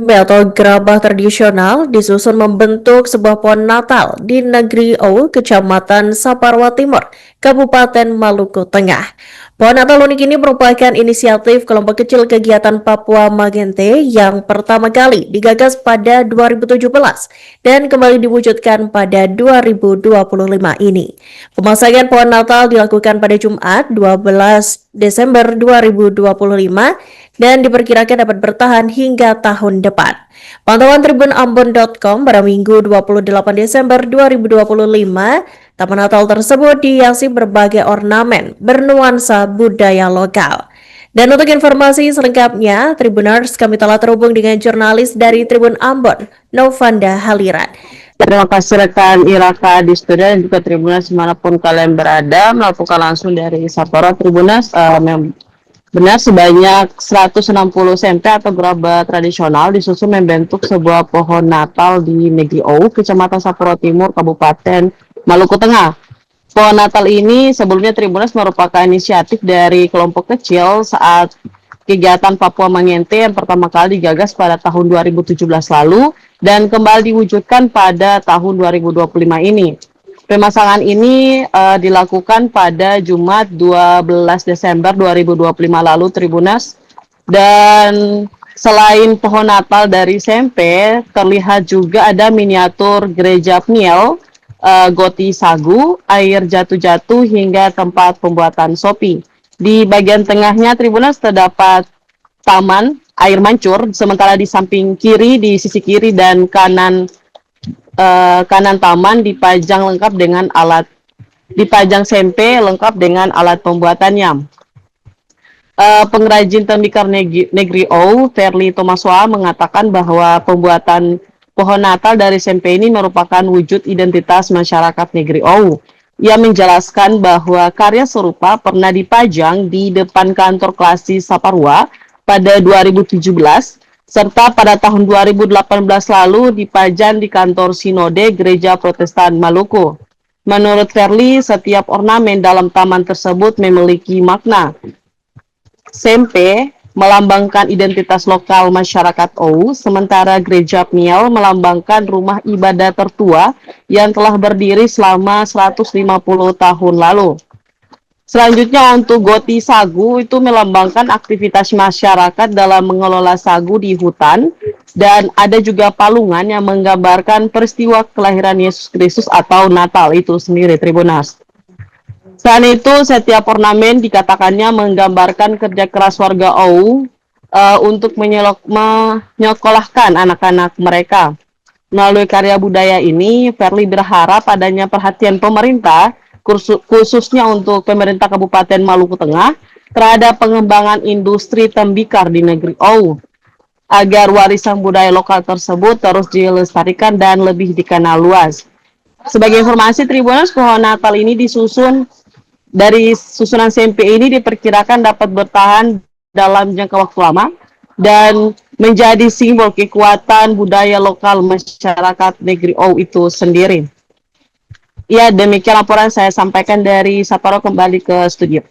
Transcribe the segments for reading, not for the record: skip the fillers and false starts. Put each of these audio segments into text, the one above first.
Atau gerabah tradisional disusun membentuk sebuah pohon Natal di Negeri O, Kecamatan Saparwa Timur, Kabupaten Maluku Tengah. Pohon Natal unik ini merupakan inisiatif kelompok kecil kegiatan Papua Magente yang pertama kali digagas pada 2017 dan kembali diwujudkan pada 2025 ini. Pemasangan pohon Natal dilakukan pada Jumat 12 Desember 2025 dan diperkirakan dapat bertahan hingga tahun depan. Pantauan tribunambon.com pada Minggu 28 Desember 2025, Taman Natal tersebut dihiasi berbagai ornamen bernuansa budaya lokal. Dan untuk informasi selengkapnya, Tribuners, kami telah terhubung dengan jurnalis dari Tribun Ambon, Novanda Haliran. Terima kasih rekan Iraka di studio dan juga Tribuners dimanapun kalian berada, melakukan langsung dari Sapporo Tribuners. Benar, sebanyak 160 sempe atau gerabah tradisional disusun membentuk sebuah pohon Natal di Negeri O, Kecamatan Sapporo Timur, Kabupaten Maluku Tengah. Pohon Natal ini sebelumnya Tribuners merupakan inisiatif dari kelompok kecil saat kegiatan Papua Mangente yang pertama kali digagas pada tahun 2017 lalu dan kembali diwujudkan pada tahun 2025 ini. Pemasangan ini dilakukan pada Jumat 12 Desember 2025 lalu Tribunas, dan selain pohon Natal dari Sempe, terlihat juga ada miniatur gereja Pniel, goti sagu, air jatuh-jatuh hingga tempat pembuatan sopi. Di bagian tengahnya Tribunas terdapat taman air mancur, sementara di samping kiri, di sisi kiri dan kanan taman dipajang sempe lengkap dengan alat pembuatannya. Pengrajin tembikar Negeri O, Verly Tomaswa, mengatakan bahwa pembuatan pohon Natal dari sempe ini merupakan wujud identitas masyarakat Negeri O. Ia menjelaskan bahwa karya serupa pernah dipajang di depan kantor Klasi Saparwa pada 2017, serta pada tahun 2018 lalu dipajang di kantor Sinode Gereja Protestan Maluku. Menurut Verly, setiap ornamen dalam taman tersebut memiliki makna. Sempe melambangkan identitas lokal masyarakat O, sementara Gereja Pniel melambangkan rumah ibadah tertua yang telah berdiri selama 150 tahun lalu. Selanjutnya untuk goti sagu itu melambangkan aktivitas masyarakat dalam mengelola sagu di hutan, dan ada juga palungan yang menggambarkan peristiwa kelahiran Yesus Kristus atau Natal itu sendiri Tribunas. Selain itu, setiap ornamen dikatakannya menggambarkan kerja keras warga O untuk menyekolahkan anak-anak mereka. Melalui karya budaya ini, Verly berharap adanya perhatian pemerintah, khususnya untuk pemerintah Kabupaten Maluku Tengah, terhadap pengembangan industri tembikar di Negeri O, agar warisan budaya lokal tersebut terus dilestarikan dan lebih dikenal luas. Sebagai informasi Tribuners, pohon Natal ini dari susunan sempe ini diperkirakan dapat bertahan dalam jangka waktu lama dan menjadi simbol kekuatan budaya lokal masyarakat Negeri O itu sendiri. Ya, demikian laporan saya sampaikan dari Sapporo, kembali ke studio.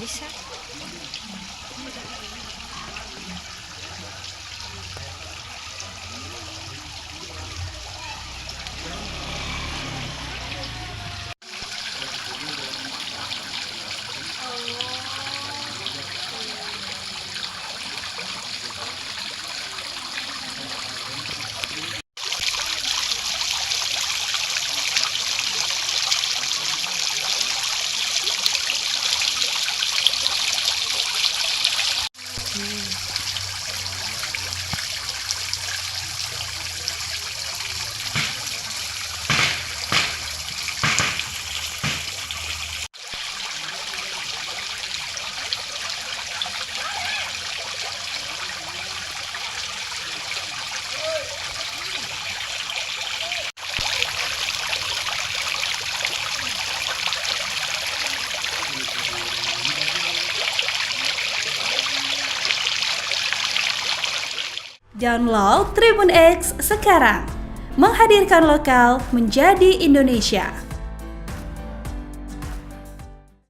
Bisa. Download Tribun X sekarang, menghadirkan lokal menjadi Indonesia.